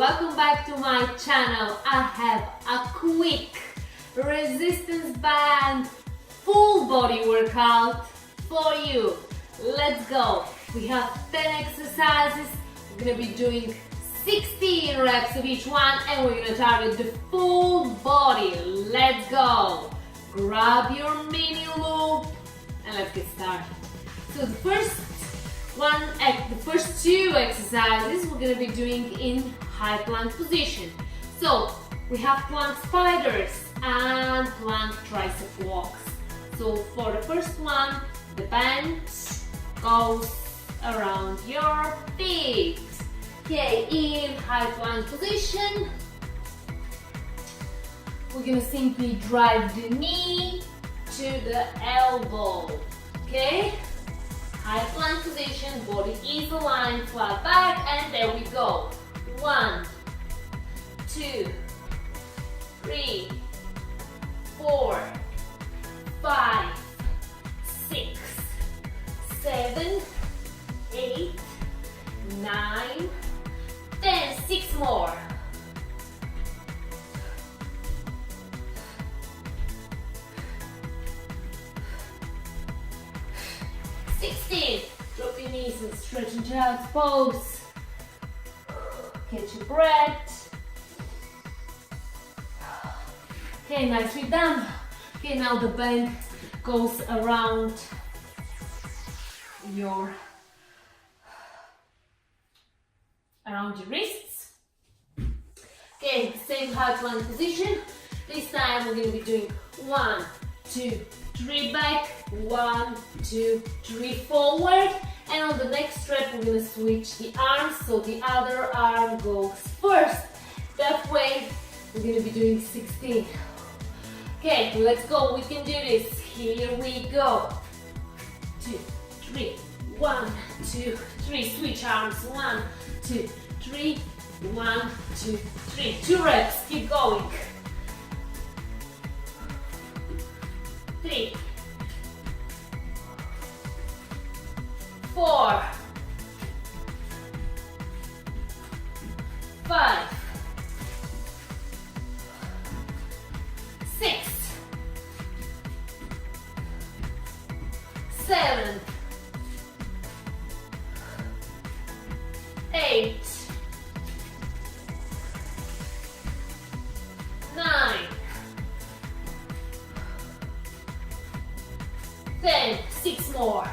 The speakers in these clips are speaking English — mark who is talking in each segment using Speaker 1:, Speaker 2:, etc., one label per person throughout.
Speaker 1: welcome back to my channel. I have a quick resistance band full body workout for you. Let's go. We have 10 exercises. We're gonna be doing 16 reps of each one and we're gonna target the full body. Let's go. Grab your mini loop and let's get started. So the first two exercises we're gonna be doing in high plank position. So we have plank spiders and plank tricep walks. So for the first one, the band goes around your feet. Okay, in high plank position, we're gonna simply drive the knee to the elbow. Okay? High plank position, body is aligned, flat back, and there we go. 1, 2, 3, 4, 5, 6, 7, 8, 9, 10. 6 more. 16. Drop your knees and stretch into child's pose. Catch your breath. Okay, nicely done. Okay, now the bend goes around your wrists. Okay, same high plank position. This time we're going to be doing 1, 2, 3 back, 1, 2, 3 forward, and on the next step we're going to switch the arms so the other arm goes first. That way we're going to be doing 16. Okay, let's go, we can do this. Here we go. 2, 3, 1, 2, 3, switch arms, 1, 2, 3, 1, 2, 3, 2 reps, keep going. 3, 4, 5, 6, 7, 8, 9, 10. 6 more.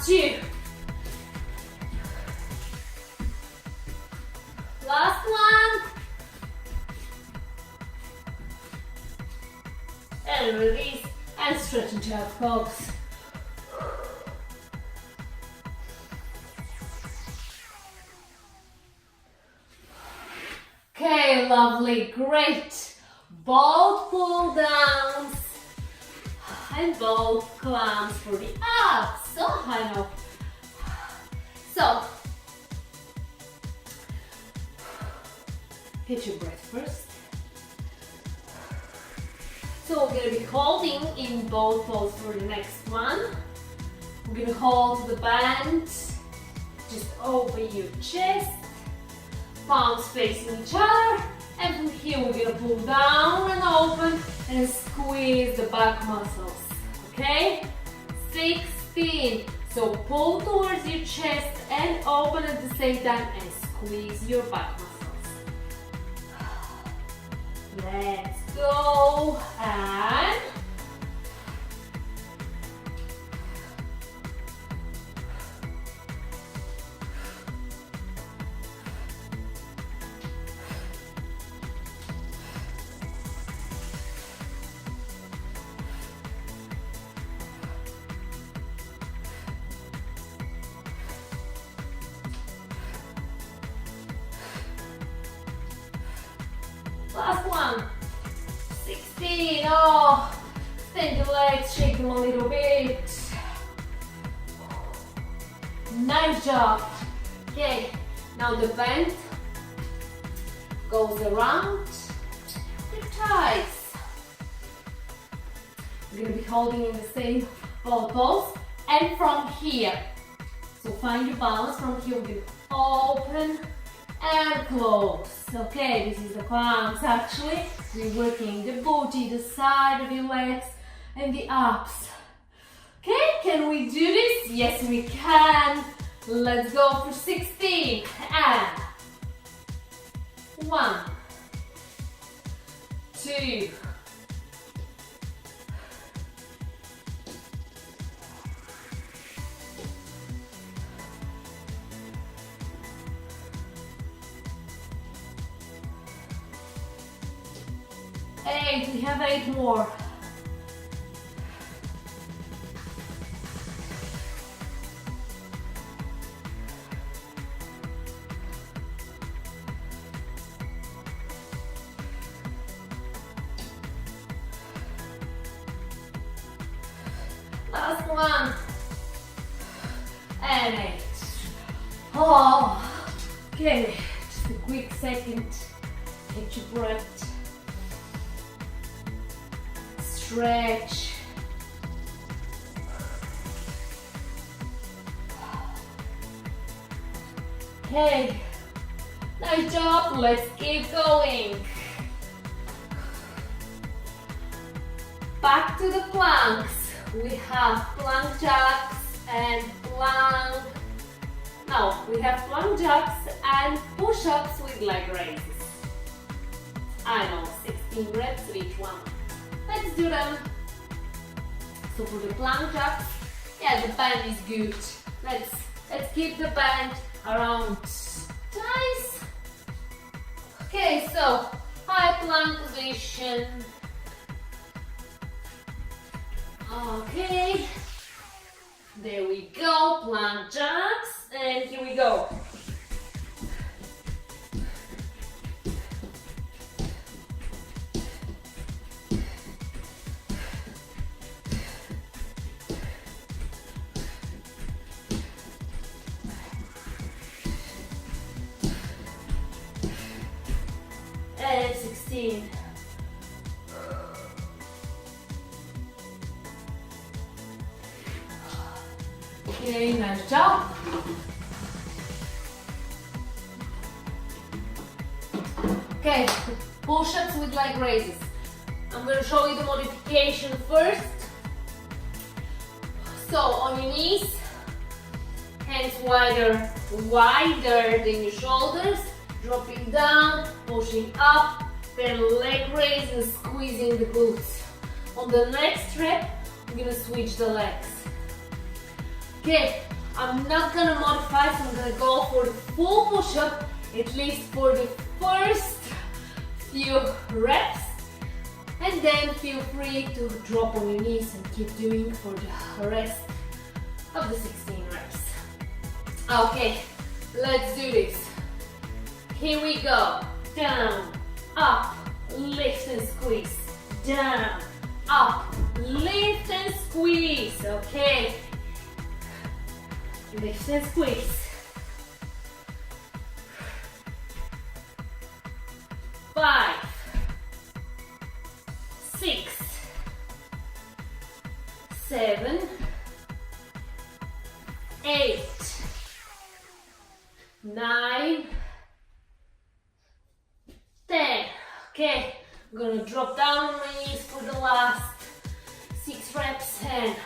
Speaker 1: 2. Last one. And release and stretch into our pose. Okay, lovely, great. Both pull downs and both climbs for the abs. So high now. So, catch your breath first. So we're going to be holding in both poses for the next one. We're going to hold the band just over your chest, palms facing each other, and from here we're going to pull down and open and squeeze the back muscles. Okay? 16. So pull towards your chest and open at the same time and squeeze your back muscles. Let's go and last one. 16. Oh, extend your legs, shake them a little bit. Nice job. Okay, now the bend goes around your thighs. You're going to be holding in the same pose, and from here, so find your balance. From here, we're going to open and close. Okay, this is the palms actually. We're working the booty, the side of your legs, and the abs. Okay, can we do this? Yes, we can. Let's go for 16. And 1, 2, 8. We have 8 more. Last one. And 8. Oh, okay. Just a quick second. Take your breath. Stretch. Okay. Nice job. Let's keep going. Back to the planks. We have plank jacks and plank. No, we have plank jacks and push-ups with leg raises. I know, 16 reps of each one. Let's do them. So for the plank jacks, yeah, the band is good. Let's keep the band around thighs. Okay, so high plank position. Okay, there we go, plank jacks, and here we go. And 16. Okay, nice job. Okay, push-ups with leg raises. I'm going to show you the modification first. So on your knees, hands wider than your shoulders, dropping down, pushing up, then leg raise and squeezing the glutes. On the next rep, I'm going to switch the legs. Okay, I'm not gonna modify, so I'm gonna go for the full push-up, at least for the first few reps, and then feel free to drop on your knees and keep doing for the rest of the 16 reps. Okay, let's do this. Here we go. Down, up, lift and squeeze. Down, up, lift and squeeze. Okay. Lift and squeeze. 5, 6, 7, 8, 9, 10. Okay, I'm gonna drop down on my knees for the last 6 reps and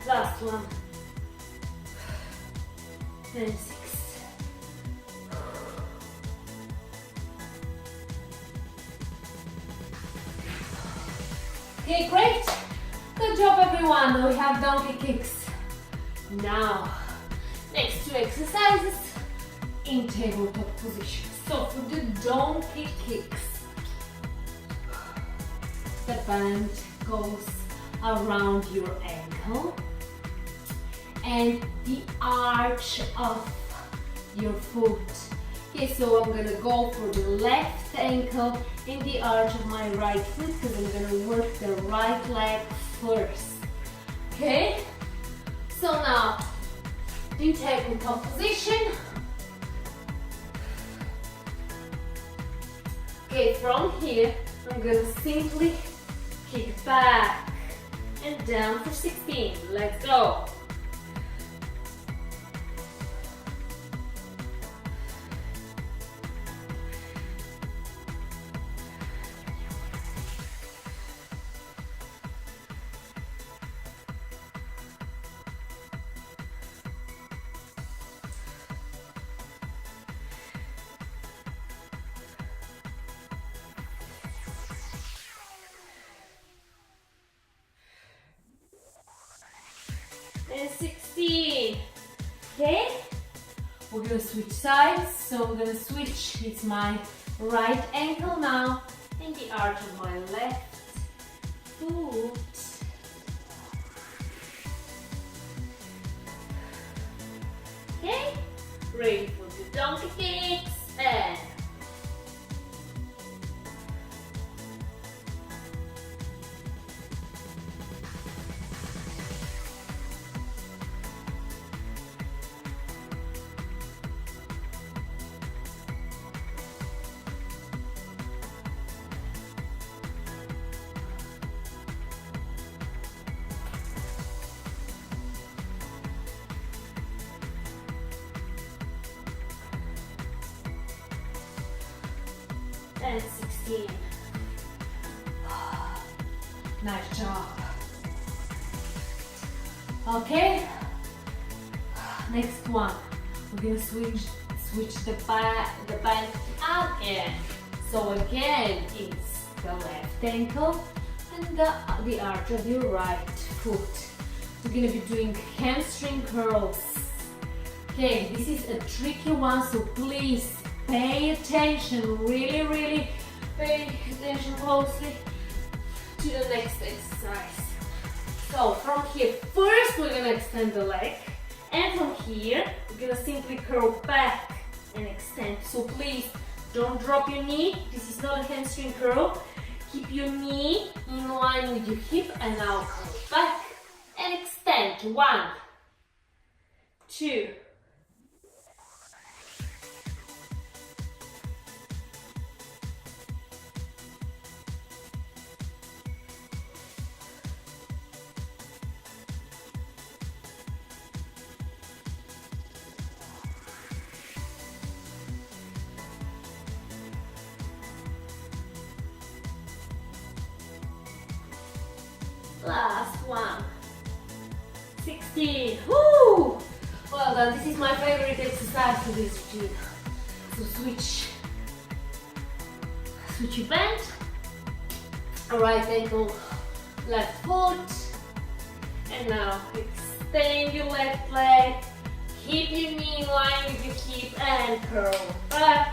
Speaker 1: last one. And 6. Okay, great. Good job, everyone. We have donkey kicks. Now, next 2 exercises in tabletop position. So for the donkey kicks, the band goes around your ankle and the arch of your foot. Okay, so I'm gonna go for the left ankle in the arch of my right foot because I'm gonna work the right leg first. Okay, so now in tabletop position. Okay, from here I'm gonna simply kick back and down for 16. Let's go. And 16. Okay, we're gonna switch sides. So I'm gonna switch. It's my right ankle now in the arch of my left foot. Okay, ready for the donkey kicks and and 16. Nice job. Okay, next one. We're gonna switch the band again. So again, it's the left ankle and the arch of your right foot. We're gonna be doing hamstring curls. Okay, this is a tricky one, so please pay attention, really pay attention closely to the next exercise. So from here, first we're gonna extend the leg, and from here we're gonna simply curl back and extend. So please don't drop your knee. This is not a hamstring curl. Keep your knee in line with your hip, and now curl back and extend. 1, 2. Last one. 16. Woo! Well done. This is my favorite exercise for this routine. So switch your bend. Right ankle, left foot. And now extend your left leg. Keep your knee in line with your hip and curl back.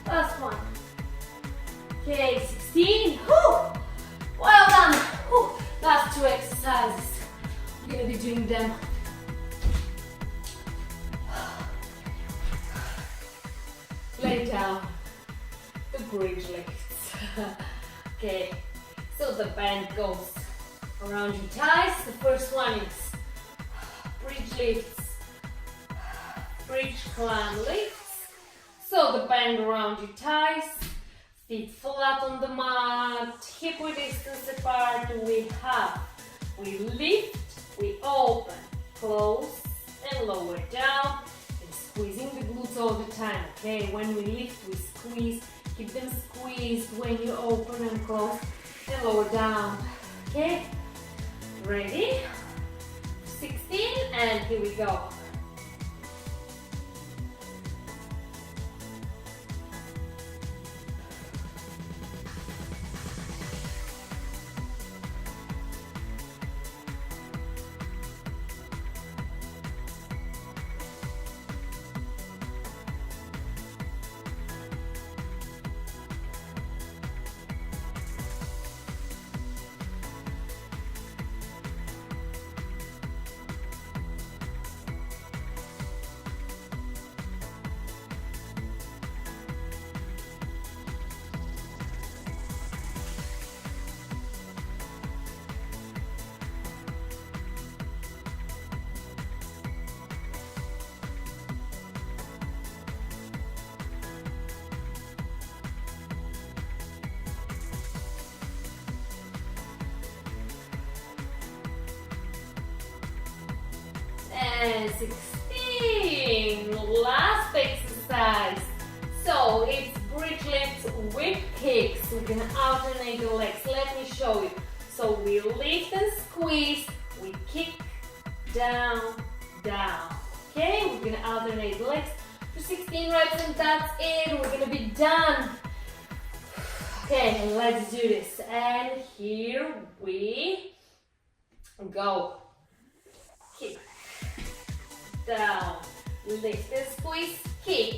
Speaker 1: Last one. Okay, 16. Whew. Well done. Whew. Last 2 exercises. We're going to be doing them. Lay down. The bridge lifts. Okay, so the band goes around your thighs. The first one is bridge lifts, bridge climb lifts. So the band around your thighs, feet flat on the mat, hip width distance apart. We lift, we open, close and lower down, and squeezing the glutes all the time. Okay, when we lift, we squeeze, keep them squeezed when you open and close and lower down. Okay, ready? 16, and here we go. and 16. Last exercise. So it's bridge lifts with kicks. We're gonna alternate the legs. Let me show you. So we lift and squeeze, we kick, down, down. Okay, we're gonna alternate the legs for 16 reps and that's it. We're gonna be done. Okay, let's do this. And here we go. Kick, down, lift and squeeze, kick.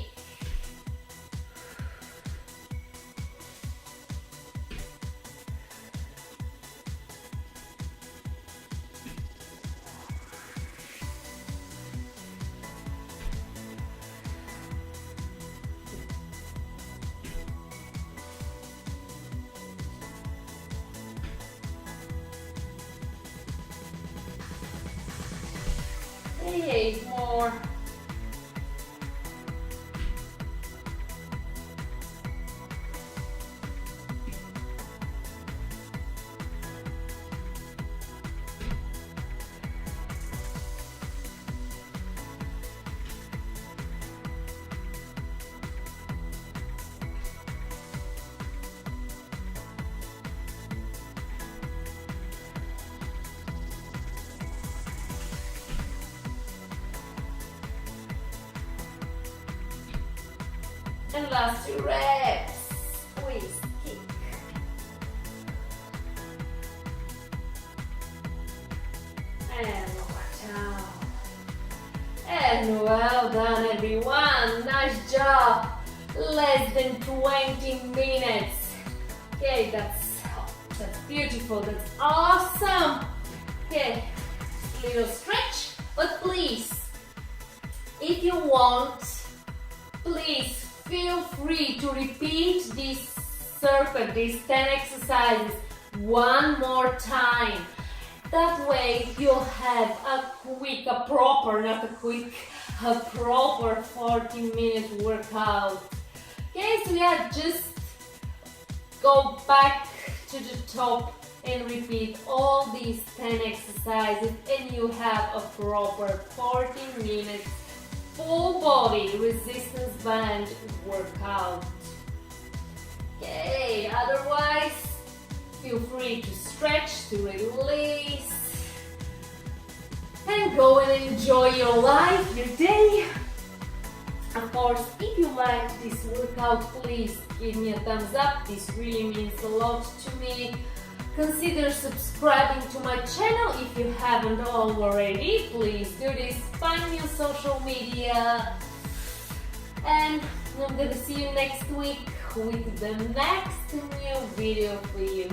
Speaker 1: Eight more. And last 2 reps. Squeeze, kick. And watch out. And well done everyone. Nice job. Less than 20 minutes. Okay, that's beautiful. That's awesome. Okay, little stretch. But please, if you want, please feel free to repeat this circuit, these 10 exercises one more time. That way you'll have a proper 40-minute workout. Okay, so yeah, just go back to the top and repeat all these 10 exercises and you have a proper 40 minutes full body resistance band workout. Okay, otherwise feel free to stretch, to release and go and enjoy your life, your day. Of course, if you like this workout, please give me a thumbs up. This really means a lot to me. Consider subscribing to my channel if you haven't already. Please do this. Find me on social media. And I'm gonna see you next week with the next new video for you.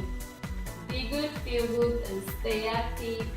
Speaker 1: Be good, feel good, and stay active.